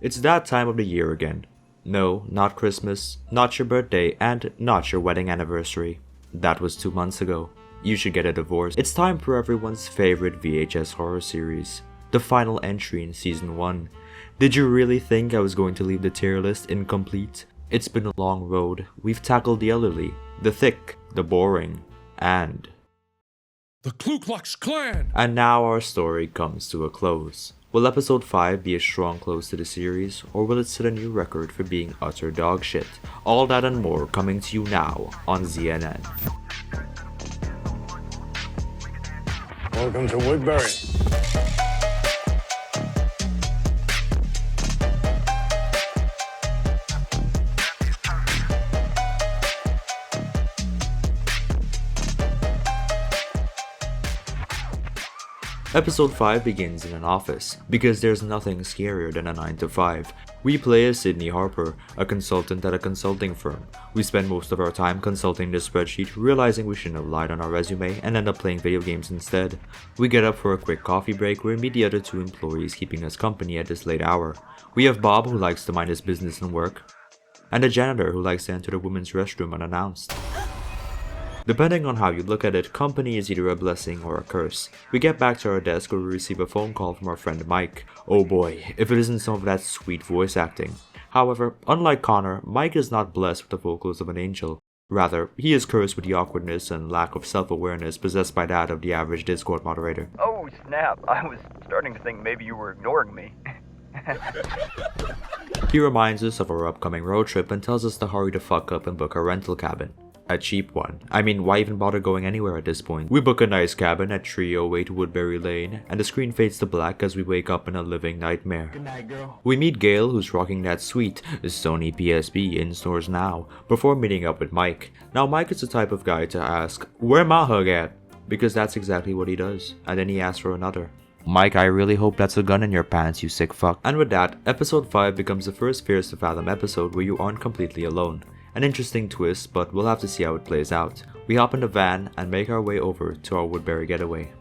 It's that time of the year again. No, not Christmas, not your birthday, and not your wedding anniversary. That was 2 months ago. You should get a divorce. It's time for everyone's favorite VHS horror series, the final entry in season 1. Did you really think I was going to leave the tier list incomplete? It's been a long road. We've tackled the elderly, the thick, the boring, and the Ku Klux Klan! And now our story comes to a close. Will episode 5 be a strong close to the series, or will it set a new record for being utter dog shit? All that and more coming to you now on ZNN. Welcome to Woodbury. Episode 5 begins in an office, because there's nothing scarier than a 9 to 5. We play as Sydney Harper, a consultant at a consulting firm. We spend most of our time consulting the spreadsheet, realizing we shouldn't have lied on our resume, and end up playing video games instead. We get up for a quick coffee break where we meet the other 2 employees keeping us company at this late hour. We have Bob, who likes to mind his business and work, and a janitor who likes to enter the women's restroom unannounced. Depending on how you look at it, company is either a blessing or a curse. We get back to our desk where we receive a phone call from our friend Mike. Oh boy, if it isn't some of that sweet voice acting. However, unlike Connor, Mike is not blessed with the vocals of an angel. Rather, he is cursed with the awkwardness and lack of self-awareness possessed by that of the average Discord moderator. Oh snap, I was starting to think maybe you were ignoring me. He reminds us of our upcoming road trip and tells us to hurry the fuck up and book a rental cabin. A cheap one. I mean, why even bother going anywhere at this point? We book a nice cabin at 308 Woodbury Lane, and the screen fades to black as we wake up in a living nightmare. Good night, girl. We meet Gail, who's rocking that sweet Sony PSP in stores now, before meeting up with Mike. Now Mike is the type of guy to ask, "Where my hug at?" Because that's exactly what he does, and then he asks for another. Mike, I really hope that's a gun in your pants, you sick fuck. And with that, episode 5 becomes the first Fears to Fathom episode where you aren't completely alone. An interesting twist, but we'll have to see how it plays out. We hop in the van and make our way over to our Woodbury Getaway.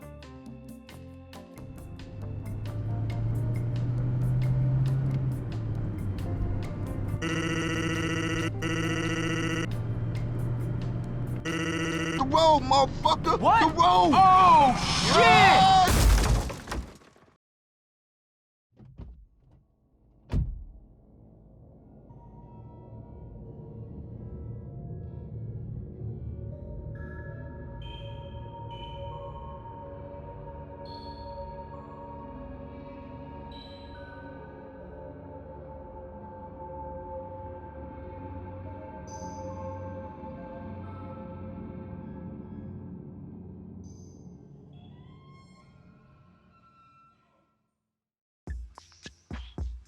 The road, motherfucker! What? The road! Oh shit!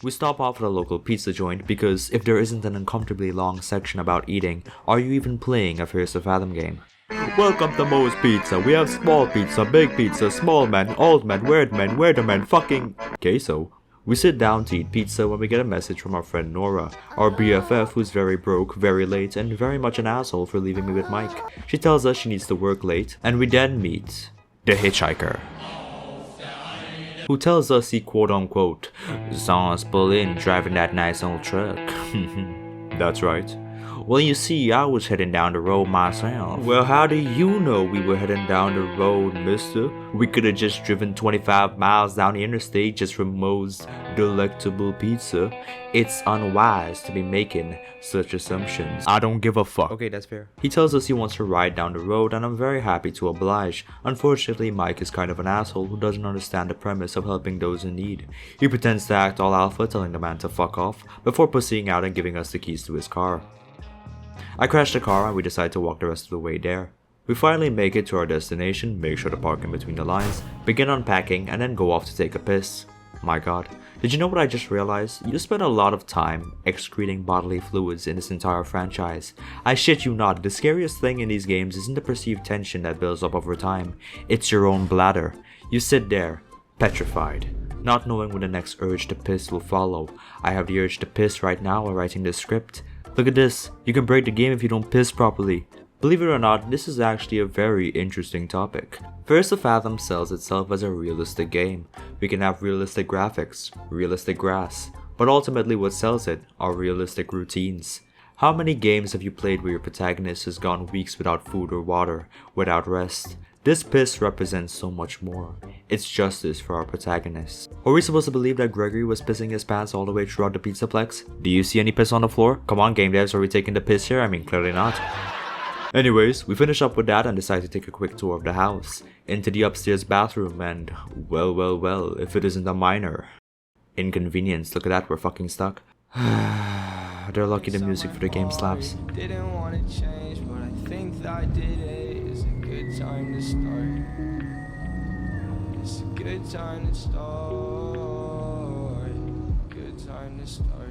We stop off at a local pizza joint because if there isn't an uncomfortably long section about eating, are you even playing a Fears to Fathom game? Welcome to Moe's Pizza. We have small pizza, big pizza, small men, old men, weird men, fucking queso. We sit down to eat pizza when we get a message from our friend Nora, our BFF who's very broke, very late, and very much an asshole for leaving me with Mike. She tells us she needs to work late, and we then meet the hitchhiker, who tells us he quote-unquote saw us pull in driving that nice old truck. That's right. Well, you see, I was heading down the road myself. Well, how do you know we were heading down the road, mister? We could have just driven 25 miles down the interstate just for Moe's delectable pizza. It's unwise to be making such assumptions. I don't give a fuck. Okay, that's fair. He tells us he wants to ride down the road, and I'm very happy to oblige. Unfortunately, Mike is kind of an asshole who doesn't understand the premise of helping those in need. He pretends to act all alpha, telling the man to fuck off, before pussying out and giving us the keys to his car. I crash the car and we decide to walk the rest of the way there. We finally make it to our destination, make sure to park in between the lines, begin unpacking, and then go off to take a piss. My god, did you know what I just realized? You spend a lot of time excreting bodily fluids in this entire franchise. I shit you not, the scariest thing in these games isn't the perceived tension that builds up over time, it's your own bladder. You sit there, petrified, not knowing when the next urge to piss will follow. I have the urge to piss right now while writing this script. Look at this, you can break the game if you don't piss properly. Believe it or not, this is actually a very interesting topic. Fears to Fathom sells itself as a realistic game. We can have realistic graphics, realistic grass, but ultimately what sells it are realistic routines. How many games have you played where your protagonist has gone weeks without food or water, without rest? This piss represents so much more. It's justice for our protagonist. Are we supposed to believe that Gregory was pissing his pants all the way throughout the Pizzaplex? Do you see any piss on the floor? Come on game devs, are we taking the piss here? I mean, clearly not. Anyways, we finish up with that and decide to take a quick tour of the house. Into the upstairs bathroom and, well, if it isn't a minor inconvenience, look at that, we're fucking stuck. They're lucky the music for the game slaps. Didn't want to change, but I think that today is a good time to start. It's a good time to start. Good time to start.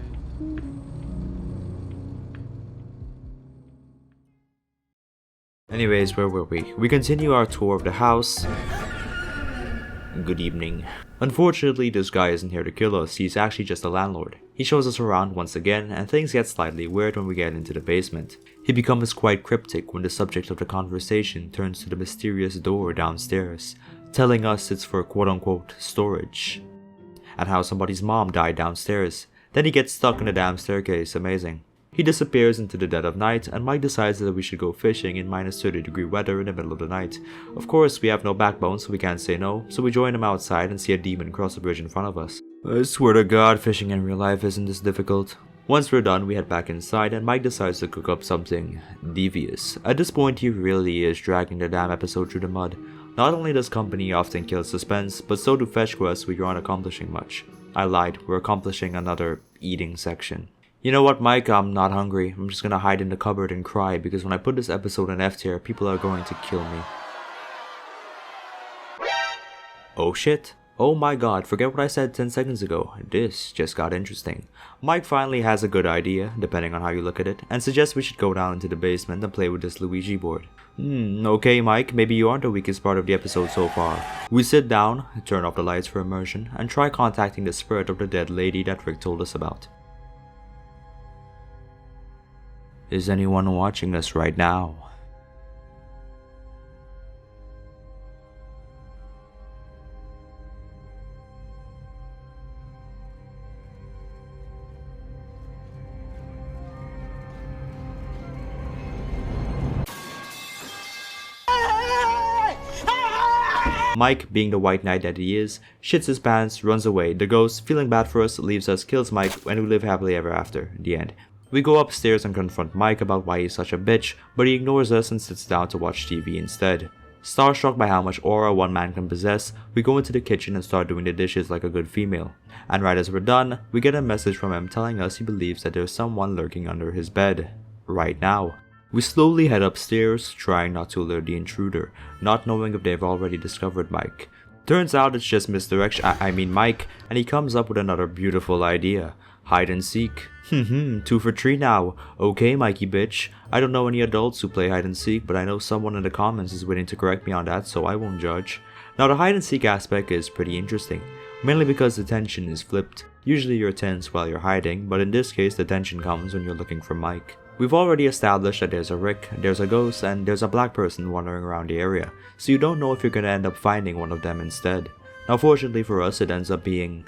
Anyways, where were we? We continue our tour of the house. Good evening. Unfortunately, this guy isn't here to kill us, he's actually just a landlord. He shows us around once again, and things get slightly weird when we get into the basement. He becomes quite cryptic when the subject of the conversation turns to the mysterious door downstairs, telling us it's for quote-unquote storage, and how somebody's mom died downstairs. Then he gets stuck in the damn staircase, amazing. He disappears into the dead of night, and Mike decides that we should go fishing in minus 30-degree weather in the middle of the night. Of course, we have no backbone, so we can't say no, so we join him outside and see a demon cross the bridge in front of us. I swear to God, fishing in real life isn't this difficult. Once we're done, we head back inside, and Mike decides to cook up something devious. At this point, he really is dragging the damn episode through the mud. Not only does company often kill suspense, but so do fetch quests we aren't accomplishing much. I lied, we're accomplishing another eating section. You know what, Mike, I'm not hungry. I'm just gonna hide in the cupboard and cry because when I put this episode in F tier, people are going to kill me. Oh shit. Oh my god, forget what I said 10 seconds ago. This just got interesting. Mike finally has a good idea, depending on how you look at it, and suggests we should go down into the basement and play with this Luigi board. Okay Mike, maybe you aren't the weakest part of the episode so far. We sit down, turn off the lights for immersion, and try contacting the spirit of the dead lady that Rick told us about. Is anyone watching us right now? Mike, being the white knight that he is, shits his pants, runs away. The ghost, feeling bad for us, leaves us, kills Mike, and we live happily ever after. The end. We go upstairs and confront Mike about why he's such a bitch, but he ignores us and sits down to watch TV instead. Starstruck by how much aura one man can possess, we go into the kitchen and start doing the dishes like a good female. And right as we're done, we get a message from him telling us he believes that there's someone lurking under his bed. Right now. We slowly head upstairs, trying not to alert the intruder, not knowing if they've already discovered Mike. Turns out it's just misdirection, I mean Mike, and he comes up with another beautiful idea. Hide and seek. 2 for 3 now. Okay, Mikey bitch. I don't know any adults who play hide and seek, but I know someone in the comments is waiting to correct me on that, so I won't judge. Now the hide and seek aspect is pretty interesting, mainly because the tension is flipped. Usually you're tense while you're hiding, but in this case the tension comes when you're looking for Mike. We've already established that there's a Rick, there's a ghost, and there's a black person wandering around the area, so you don't know if you're gonna end up finding one of them instead. Now fortunately for us, it ends up being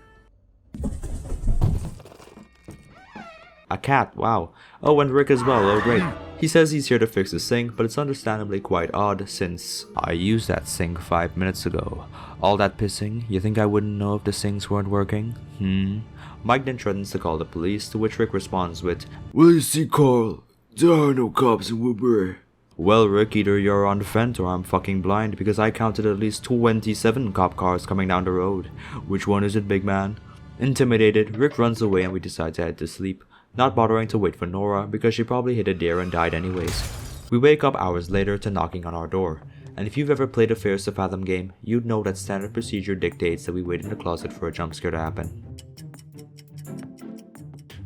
a cat, wow. Oh, and Rick as well, oh great. He says he's here to fix the sink, but it's understandably quite odd since I used that sink 5 minutes ago. All that pissing, you think I wouldn't know if the sinks weren't working? Mike then threatens to call the police, to which Rick responds with, "Will you see Carl? There are no cops in Woodbury." Well Rick, either you're on the fence or I'm fucking blind because I counted at least 27 cop cars coming down the road. Which one is it, big man? Intimidated, Rick runs away and we decide to head to sleep, not bothering to wait for Nora because she probably hit a deer and died anyways. We wake up hours later to knocking on our door, and if you've ever played a Fears to Fathom game, you'd know that standard procedure dictates that we wait in the closet for a jump scare to happen.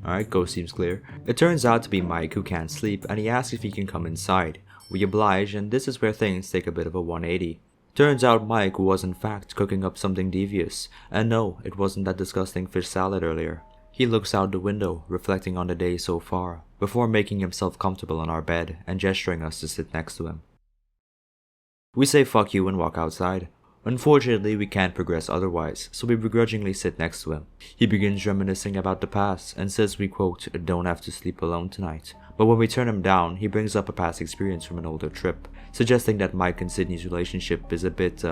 Alright, ghost seems clear. It turns out to be Mike who can't sleep and he asks if he can come inside. We oblige and this is where things take a bit of a 180. Turns out Mike was in fact cooking up something devious, and no, it wasn't that disgusting fish salad earlier. He looks out the window, reflecting on the day so far, before making himself comfortable on our bed and gesturing us to sit next to him. We say fuck you and walk outside. Unfortunately, we can't progress otherwise, so we begrudgingly sit next to him. He begins reminiscing about the past and says we quote, "don't have to sleep alone tonight." But when we turn him down, he brings up a past experience from an older trip, suggesting that Mike and Sydney's relationship is a bit,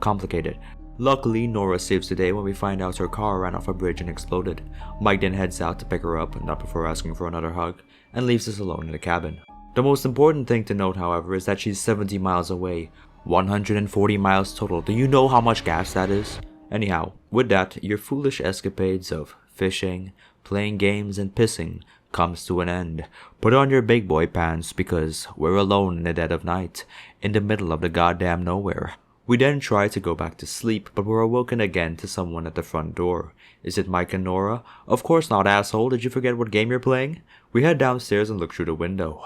complicated. Luckily, Nora saves the day when we find out her car ran off a bridge and exploded. Mike then heads out to pick her up, not before asking for another hug, and leaves us alone in the cabin. The most important thing to note, however, is that she's 70 miles away. 140 miles total. Do you know how much gas that is? Anyhow, with that, your foolish escapades of fishing, playing games, and pissing comes to an end. Put on your big boy pants because we're alone in the dead of night, in the middle of the goddamn nowhere. We then try to go back to sleep, but we're awoken again to someone at the front door. Is it Mike and Nora? Of course not, asshole. Did you forget what game you're playing? We head downstairs and look through the window.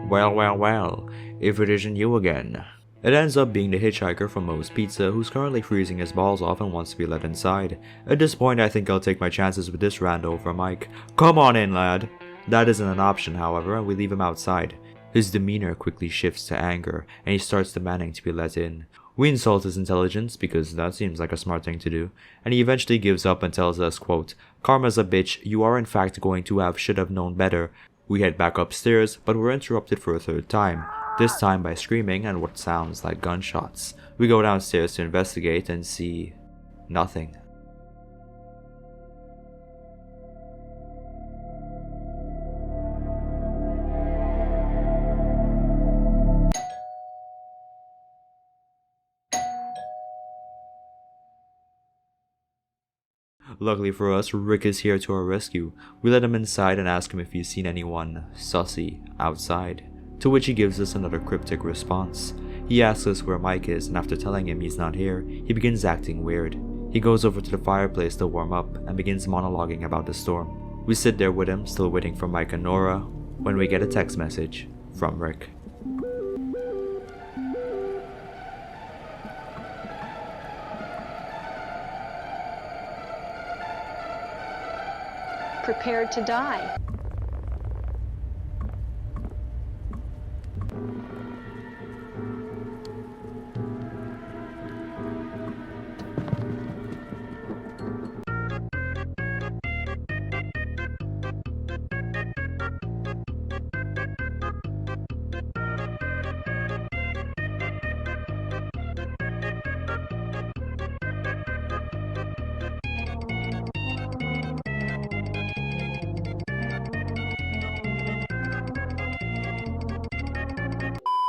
Well, if it isn't you again. It ends up being the hitchhiker from Moe's Pizza who's currently freezing his balls off and wants to be let inside. At this point, I think I'll take my chances with this rando over Mike. Come on in, lad. That isn't an option, however, and we leave him outside. His demeanor quickly shifts to anger, and he starts demanding to be let in. We insult his intelligence, because that seems like a smart thing to do, and he eventually gives up and tells us, quote, "Karma's a bitch, you are in fact going to should have known better." We head back upstairs, but we're interrupted for a third time, this time by screaming and what sounds like gunshots. We go downstairs to investigate and see nothing. Luckily for us, Rick is here to our rescue. We let him inside and ask him if he's seen anyone sussy outside, to which he gives us another cryptic response. He asks us where Mike is, and after telling him he's not here, he begins acting weird. He goes over to the fireplace to warm up and begins monologuing about the storm. We sit there with him, still waiting for Mike and Nora, when we get a text message from Rick. Prepared to die.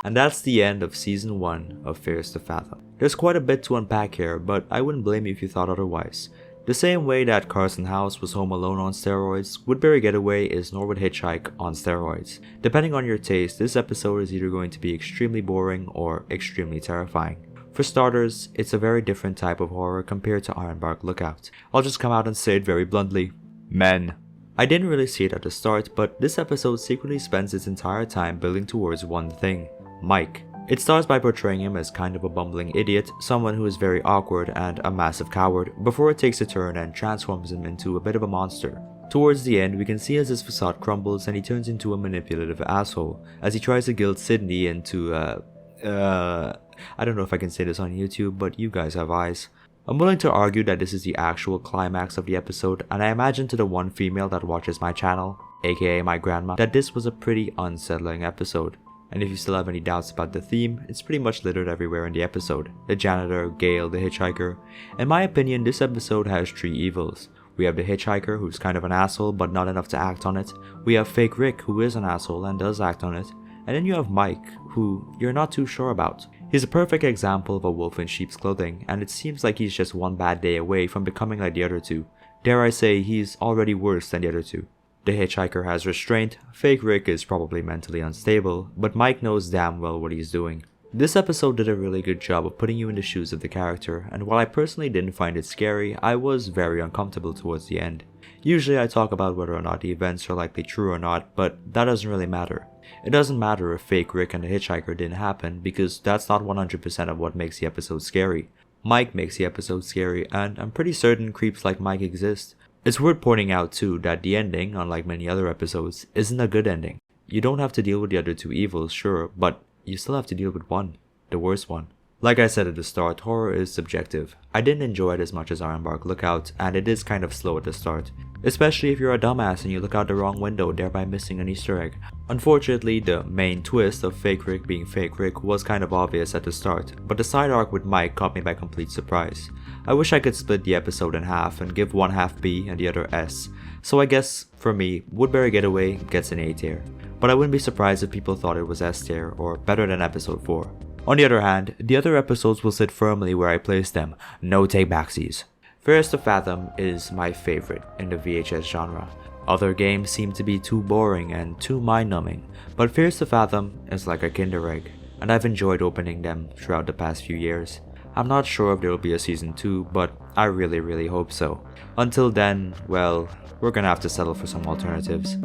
And that's the end of Season 1 of Fears to Fathom. There's quite a bit to unpack here, but I wouldn't blame you if you thought otherwise. The same way that Carson House was Home Alone on steroids, Woodbury Getaway is Norwood Hitchhike on steroids. Depending on your taste, this episode is either going to be extremely boring or extremely terrifying. For starters, it's a very different type of horror compared to Ironbark Lookout. I'll just come out and say it very bluntly. Men. I didn't really see it at the start, but this episode secretly spends its entire time building towards one thing. Mike. It starts by portraying him as kind of a bumbling idiot, someone who is very awkward and a massive coward, before it takes a turn and transforms him into a bit of a monster. Towards the end, we can see as his facade crumbles and he turns into a manipulative asshole, as he tries to guilt Sydney into I don't know if I can say this on YouTube, but you guys have eyes. I'm willing to argue that this is the actual climax of the episode, and I imagine to the one female that watches my channel, aka my grandma, that this was a pretty unsettling episode. And if you still have any doubts about the theme, it's pretty much littered everywhere in the episode. The janitor, Gail, the hitchhiker. In my opinion, this episode has three evils. We have the hitchhiker, who's kind of an asshole but not enough to act on it. We have fake Rick, who is an asshole and does act on it. And then you have Mike, who you're not too sure about. He's a perfect example of a wolf in sheep's clothing, and it seems like he's just one bad day away from becoming like the other two. Dare I say, he's already worse than the other two. The hitchhiker has restraint, fake Rick is probably mentally unstable, but Mike knows damn well what he's doing. This episode did a really good job of putting you in the shoes of the character, and while I personally didn't find it scary, I was very uncomfortable towards the end. Usually I talk about whether or not the events are likely true or not, but that doesn't really matter. It doesn't matter if fake Rick and the hitchhiker didn't happen, because that's not 100% of what makes the episode scary. Mike makes the episode scary, and I'm pretty certain creeps like Mike exist. It's worth pointing out too that the ending, unlike many other episodes, isn't a good ending. You don't have to deal with the other two evils, sure, but you still have to deal with one, the worst one. Like I said at the start, horror is subjective. I didn't enjoy it as much as Ironbark Lookout, and it is kind of slow at the start. Especially if you're a dumbass and you look out the wrong window, thereby missing an Easter egg. Unfortunately, the main twist of Fake Rick being Fake Rick was kind of obvious at the start, but the side arc with Mike caught me by complete surprise. I wish I could split the episode in half and give one half B and the other S. So I guess, for me, Woodbury Getaway gets an A tier. But I wouldn't be surprised if people thought it was S tier, or better than episode 4. On the other hand, the other episodes will sit firmly where I placed them, no take-backsies. Fairest to Fathom is my favorite in the VHS genre. Other games seem to be too boring and too mind-numbing, but Fairest to Fathom is like a Kinder Egg, and I've enjoyed opening them throughout the past few years. I'm not sure if there will be a season 2, but I really hope so. Until then, well, we're gonna have to settle for some alternatives.